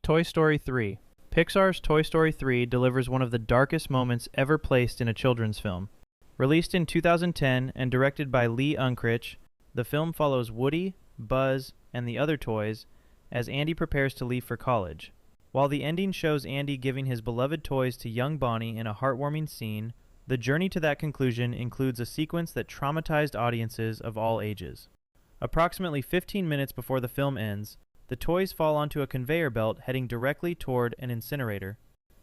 Toy Story 3. Pixar's Toy Story 3 delivers one of the darkest moments ever placed in a children's film. Released in 2010 and directed by Lee Unkrich, the film follows Woody, Buzz, and the other toys as Andy prepares to leave for college. While the ending shows Andy giving his beloved toys to young Bonnie in a heartwarming scene, the journey to that conclusion includes a sequence that traumatized audiences of all ages. Approximately 15 minutes before the film ends, the toys fall onto a conveyor belt heading directly toward an incinerator.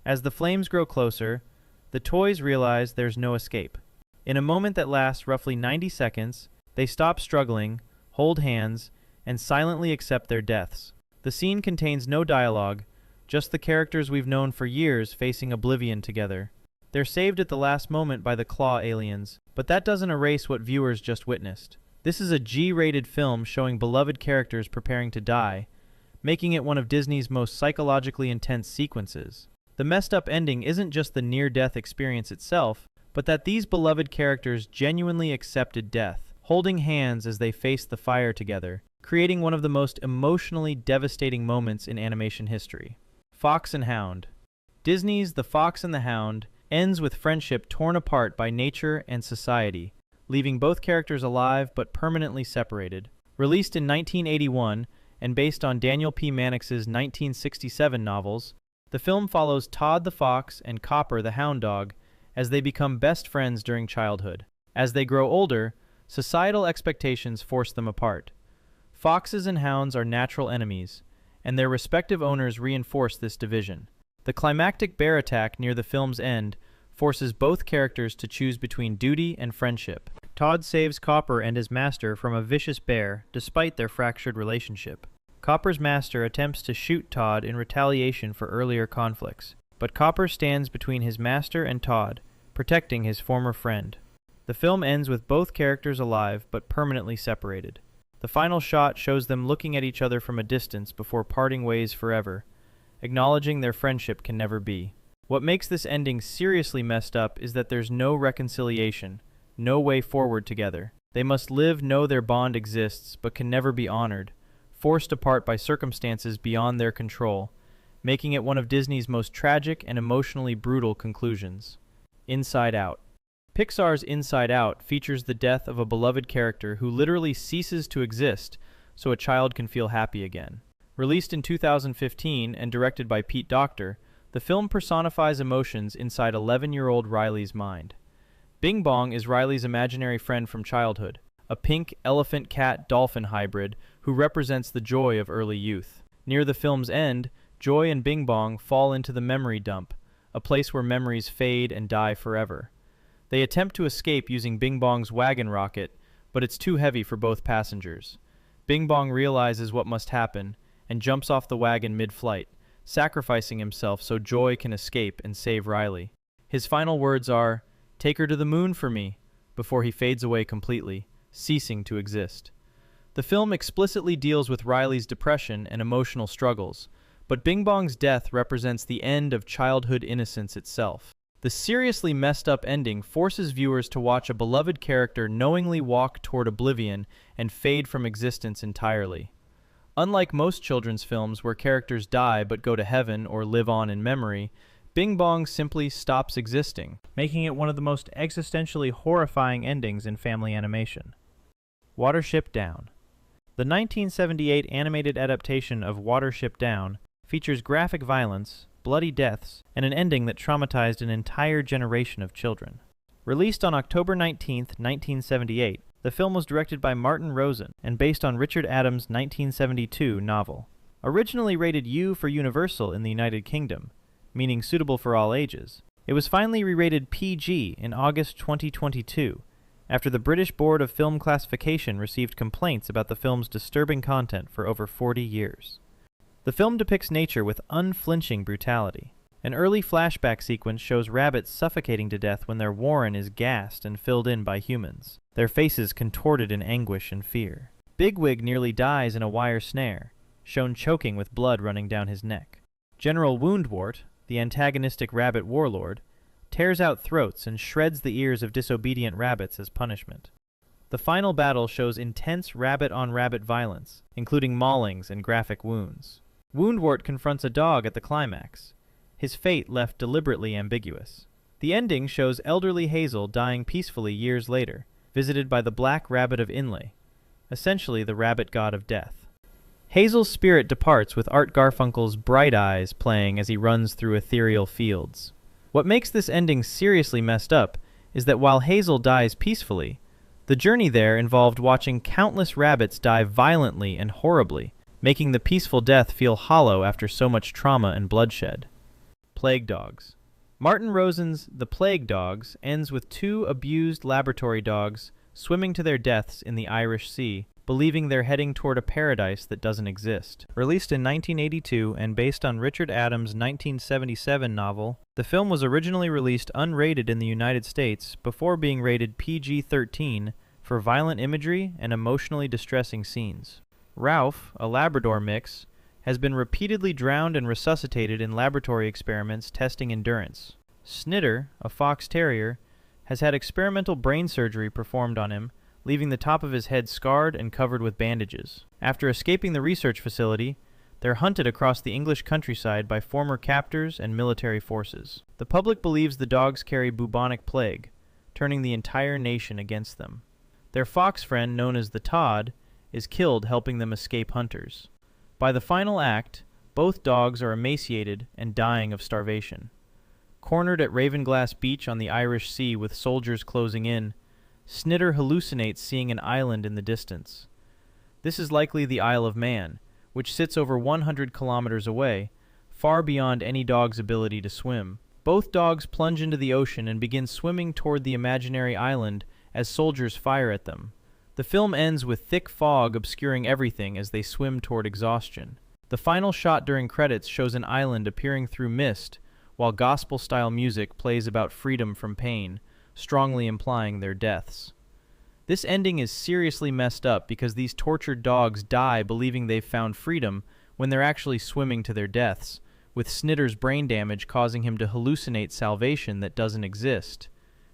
As the flames grow closer, the toys realize there's no escape. In a moment that lasts roughly 90 seconds, they stop struggling, hold hands, and silently accept their deaths. The scene contains no dialogue, just the characters we've known for years facing oblivion together. They're saved at the last moment by the claw aliens, but that doesn't erase what viewers just witnessed. This is a G-rated film showing beloved characters preparing to die, making it one of Disney's most psychologically intense sequences. The messed up ending isn't just the near-death experience itself, but that these beloved characters genuinely accepted death, holding hands as they faced the fire together, creating one of the most emotionally devastating moments in animation history. Fox and Hound. Disney's The Fox and the Hound ends with friendship torn apart by nature and society, leaving both characters alive but permanently separated. Released in 1981 and based on Daniel P. Mannix's 1967 novels, the film follows Todd the Fox and Copper the Hound Dog as they become best friends during childhood. As they grow older, societal expectations force them apart. Foxes and hounds are natural enemies, and their respective owners reinforce this division. The climactic bear attack near the film's end forces both characters to choose between duty and friendship. Todd saves Copper and his master from a vicious bear despite their fractured relationship. Copper's master attempts to shoot Todd in retaliation for earlier conflicts, but Copper stands between his master and Todd, protecting his former friend. The film ends with both characters alive but permanently separated. The final shot shows them looking at each other from a distance before parting ways forever, acknowledging their friendship can never be. What makes this ending seriously messed up is that there's no reconciliation, no way forward together. They must know their bond exists but can never be honored, forced apart by circumstances beyond their control, making it one of Disney's most tragic and emotionally brutal conclusions. Inside Out. Pixar's Inside Out features the death of a beloved character who literally ceases to exist so a child can feel happy again. Released in 2015 and directed by Pete Docter, the film personifies emotions inside 11-year-old Riley's mind. Bing Bong is Riley's imaginary friend from childhood, a pink elephant-cat-dolphin hybrid who represents the joy of early youth. Near the film's end, Joy and Bing Bong fall into the memory dump, a place where memories fade and die forever. They attempt to escape using Bing Bong's wagon rocket, but it's too heavy for both passengers. Bing Bong realizes what must happen and jumps off the wagon mid-flight, sacrificing himself so Joy can escape and save Riley. His final words are, "Take her to the moon for me," before he fades away completely, ceasing to exist. The film explicitly deals with Riley's depression and emotional struggles, but Bing Bong's death represents the end of childhood innocence itself. The seriously messed up ending forces viewers to watch a beloved character knowingly walk toward oblivion and fade from existence entirely. Unlike most children's films where characters die but go to heaven or live on in memory, Bing Bong simply stops existing, making it one of the most existentially horrifying endings in family animation. Watership Down. The 1978 animated adaptation of Watership Down features graphic violence, bloody deaths, and an ending that traumatized an entire generation of children. Released on October 19, 1978, the film was directed by Martin Rosen and based on Richard Adams' 1972 novel. Originally rated U for Universal in the United Kingdom, meaning suitable for all ages, it was finally re-rated PG in August 2022, after the British Board of Film Classification received complaints about the film's disturbing content for over 40 years. The film depicts nature with unflinching brutality. An early flashback sequence shows rabbits suffocating to death when their warren is gassed and filled in by humans, their faces contorted in anguish and fear. Bigwig nearly dies in a wire snare, shown choking with blood running down his neck. General Woundwort, the antagonistic rabbit warlord, tears out throats and shreds the ears of disobedient rabbits as punishment. The final battle shows intense rabbit-on-rabbit violence, including maulings and graphic wounds. Woundwort confronts a dog at the climax, his fate left deliberately ambiguous. The ending shows elderly Hazel dying peacefully years later, visited by the Black Rabbit of Inlay, essentially the rabbit god of death. Hazel's spirit departs with Art Garfunkel's Bright Eyes playing as he runs through ethereal fields. What makes this ending seriously messed up is that while Hazel dies peacefully, the journey there involved watching countless rabbits die violently and horribly, making the peaceful death feel hollow after so much trauma and bloodshed. Plague Dogs. Martin Rosen's The Plague Dogs ends with two abused laboratory dogs swimming to their deaths in the Irish Sea, believing they're heading toward a paradise that doesn't exist. Released in 1982 and based on Richard Adams' 1977 novel, the film was originally released unrated in the United States before being rated PG-13 for violent imagery and emotionally distressing scenes. Ralph, a Labrador mix, has been repeatedly drowned and resuscitated in laboratory experiments testing endurance. Snitter, a fox terrier, has had experimental brain surgery performed on him, leaving the top of his head scarred and covered with bandages. After escaping the research facility, they're hunted across the English countryside by former captors and military forces. The public believes the dogs carry bubonic plague, turning the entire nation against them. Their fox friend, known as the Todd, is killed helping them escape hunters. By the final act, both dogs are emaciated and dying of starvation. Cornered at Ravenglass Beach on the Irish Sea with soldiers closing in, Snitter hallucinates seeing an island in the distance. This is likely the Isle of Man, which sits over 100 kilometers away, far beyond any dog's ability to swim. Both dogs plunge into the ocean and begin swimming toward the imaginary island as soldiers fire at them. The film ends with thick fog obscuring everything as they swim toward exhaustion. The final shot during credits shows an island appearing through mist, while gospel-style music plays about freedom from pain, strongly implying their deaths. This ending is seriously messed up because these tortured dogs die believing they've found freedom when they're actually swimming to their deaths, with Snitter's brain damage causing him to hallucinate salvation that doesn't exist.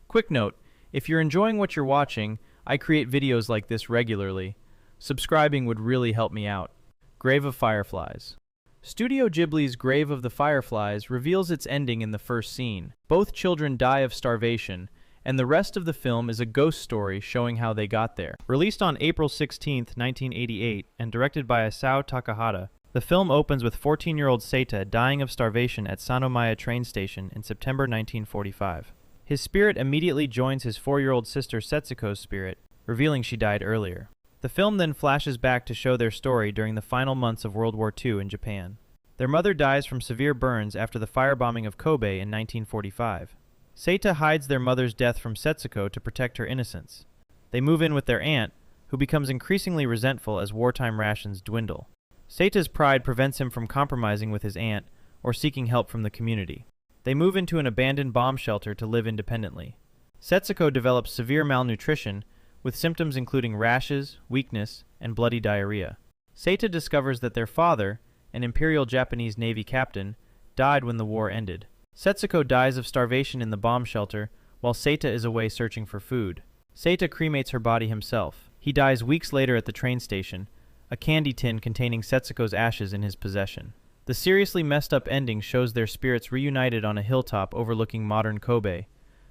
Quick note, if you're enjoying what you're watching, I create videos like this regularly. Subscribing would really help me out. Grave of Fireflies. Studio Ghibli's Grave of the Fireflies reveals its ending in the first scene. Both children die of starvation, and the rest of the film is a ghost story showing how they got there. Released on April 16, 1988, and directed by Isao Takahata, the film opens with 14-year-old Seita dying of starvation at Sanomaya train station in September 1945. His spirit immediately joins his 4-year-old sister Setsuko's spirit, revealing she died earlier. The film then flashes back to show their story during the final months of World War II in Japan. Their mother dies from severe burns after the firebombing of Kobe in 1945. Seita hides their mother's death from Setsuko to protect her innocence. They move in with their aunt, who becomes increasingly resentful as wartime rations dwindle. Seita's pride prevents him from compromising with his aunt or seeking help from the community. They move into an abandoned bomb shelter to live independently. Setsuko develops severe malnutrition, with symptoms including rashes, weakness, and bloody diarrhea. Seita discovers that their father, an Imperial Japanese Navy captain, died when the war ended. Setsuko dies of starvation in the bomb shelter, while Seita is away searching for food. Seita cremates her body himself. He dies weeks later at the train station, a candy tin containing Setsuko's ashes in his possession. The seriously messed up ending shows their spirits reunited on a hilltop overlooking modern Kobe,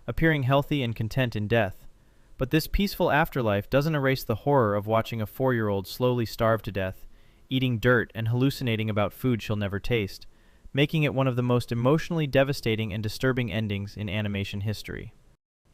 appearing healthy and content in death. But this peaceful afterlife doesn't erase the horror of watching a 4-year-old slowly starve to death, eating dirt and hallucinating about food she'll never taste, making it one of the most emotionally devastating and disturbing endings in animation history.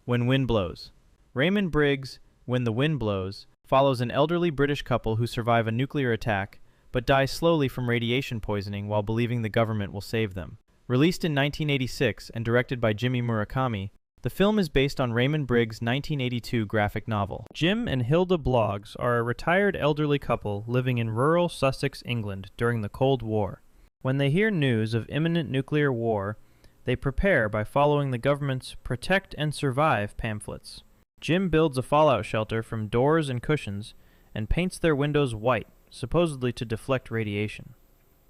When Wind Blows. Raymond Briggs' When the Wind Blows follows an elderly British couple who survive a nuclear attack, but die slowly from radiation poisoning while believing the government will save them. Released in 1986 and directed by Jimmy Murakami, the film is based on Raymond Briggs' 1982 graphic novel. Jim and Hilda Bloggs are a retired elderly couple living in rural Sussex, England during the Cold War. When they hear news of imminent nuclear war, they prepare by following the government's Protect and Survive pamphlets. Jim builds a fallout shelter from doors and cushions and paints their windows white, supposedly to deflect radiation.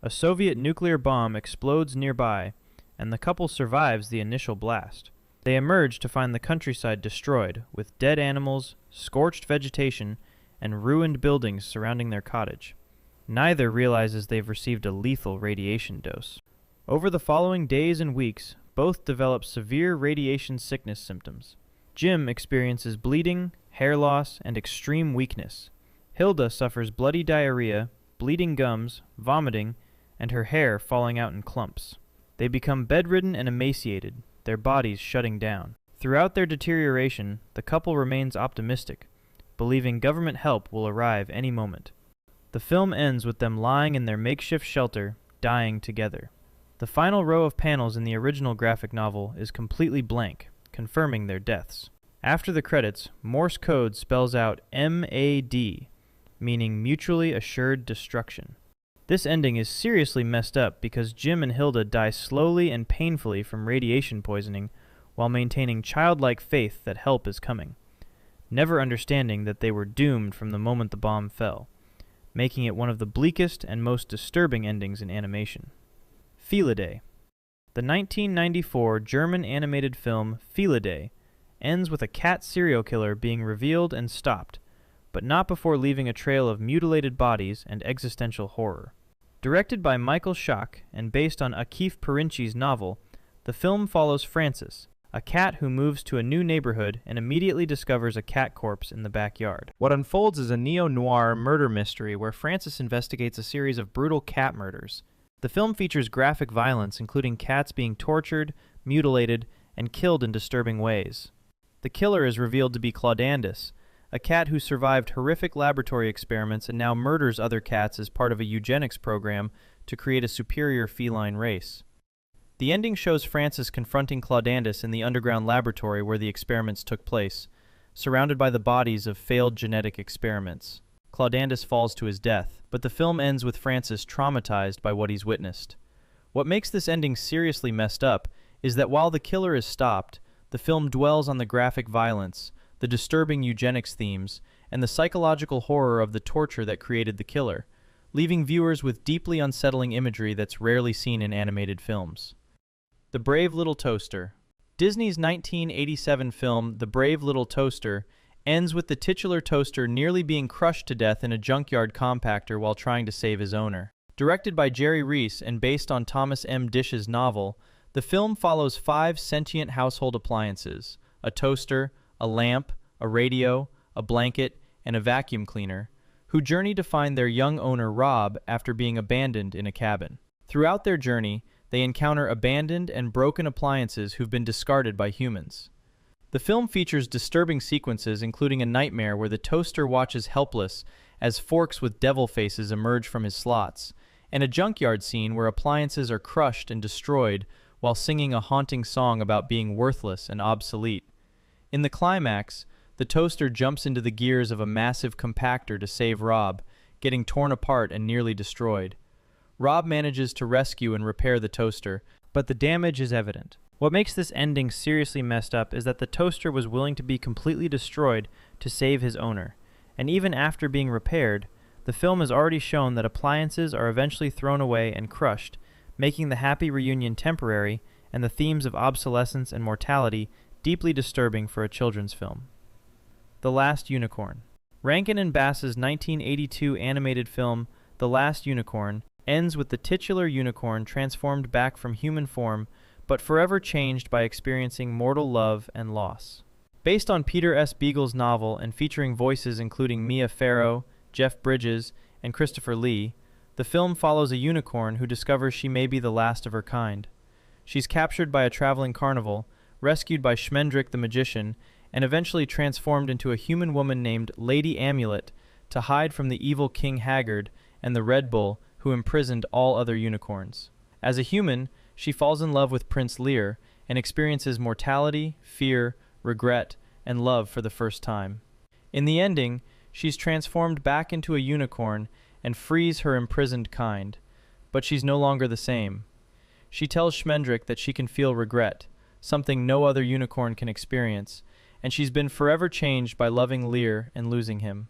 A Soviet nuclear bomb explodes nearby, and the couple survives the initial blast. They emerge to find the countryside destroyed, with dead animals, scorched vegetation, and ruined buildings surrounding their cottage. Neither realizes they've received a lethal radiation dose. Over the following days and weeks, both develop severe radiation sickness symptoms. Jim experiences bleeding, hair loss, and extreme weakness. Hilda suffers bloody diarrhea, bleeding gums, vomiting, and her hair falling out in clumps. They become bedridden and emaciated, their bodies shutting down. Throughout their deterioration, the couple remains optimistic, believing government help will arrive any moment. The film ends with them lying in their makeshift shelter, dying together. The final row of panels in the original graphic novel is completely blank, confirming their deaths. After the credits, Morse code spells out MAD, meaning mutually assured destruction. This ending is seriously messed up because Jim and Hilda die slowly and painfully from radiation poisoning while maintaining childlike faith that help is coming, never understanding that they were doomed from the moment the bomb fell, making it one of the bleakest and most disturbing endings in animation. Felidae. The 1994 German animated film Felidae ends with a cat serial killer being revealed and stopped, but not before leaving a trail of mutilated bodies and existential horror. Directed by Michael Schack and based on Akif Perinči's novel, the film follows Francis, a cat who moves to a new neighborhood and immediately discovers a cat corpse in the backyard. What unfolds is a neo-noir murder mystery where Francis investigates a series of brutal cat murders. The film features graphic violence, including cats being tortured, mutilated, and killed in disturbing ways. The killer is revealed to be Claudandus, a cat who survived horrific laboratory experiments and now murders other cats as part of a eugenics program to create a superior feline race. The ending shows Francis confronting Claudandus in the underground laboratory where the experiments took place, surrounded by the bodies of failed genetic experiments. Claudandus falls to his death, but the film ends with Francis traumatized by what he's witnessed. What makes this ending seriously messed up is that while the killer is stopped, the film dwells on the graphic violence, the disturbing eugenics themes, and the psychological horror of the torture that created the killer, leaving viewers with deeply unsettling imagery that's rarely seen in animated films. The Brave Little Toaster. Disney's 1987 film The Brave Little Toaster ends with the titular toaster nearly being crushed to death in a junkyard compactor while trying to save his owner. Directed by Jerry Reese and based on Thomas M. Dish's novel, the film follows 5 sentient household appliances, a toaster, a lamp, a radio, a blanket, and a vacuum cleaner, who journey to find their young owner Rob after being abandoned in a cabin. Throughout their journey, they encounter abandoned and broken appliances who've been discarded by humans. The film features disturbing sequences including a nightmare where the toaster watches helpless as forks with devil faces emerge from his slots, and a junkyard scene where appliances are crushed and destroyed while singing a haunting song about being worthless and obsolete. In the climax, the toaster jumps into the gears of a massive compactor to save Rob, getting torn apart and nearly destroyed. Rob manages to rescue and repair the toaster, but the damage is evident. What makes this ending seriously messed up is that the toaster was willing to be completely destroyed to save his owner, and even after being repaired, the film has already shown that appliances are eventually thrown away and crushed, making the happy reunion temporary and the themes of obsolescence and mortality deeply disturbing for a children's film. The Last Unicorn. Rankin and Bass's 1982 animated film The Last Unicorn ends with the titular unicorn transformed back from human form but forever changed by experiencing mortal love and loss. Based on Peter S. Beagle's novel and featuring voices including Mia Farrow, Jeff Bridges, and Christopher Lee, the film follows a unicorn who discovers she may be the last of her kind. She's captured by a traveling carnival, rescued by Schmendrick the magician, and eventually transformed into a human woman named Lady Amulet to hide from the evil King Haggard and the Red Bull who imprisoned all other unicorns. As a human, she falls in love with Prince Lear and experiences mortality, fear, regret, and love for the first time. In the ending, she's transformed back into a unicorn and frees her imprisoned kind, but she's no longer the same. She tells Schmendrick that she can feel regret, something no other unicorn can experience, and she's been forever changed by loving Lear and losing him.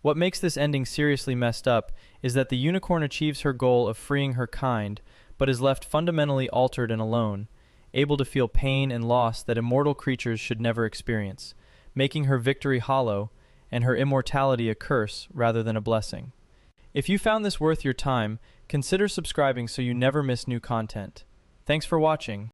What makes this ending seriously messed up is that the unicorn achieves her goal of freeing her kind, but is left fundamentally altered and alone, able to feel pain and loss that immortal creatures should never experience, making her victory hollow and her immortality a curse rather than a blessing. If you found this worth your time, consider subscribing so you never miss new content. Thanks for watching.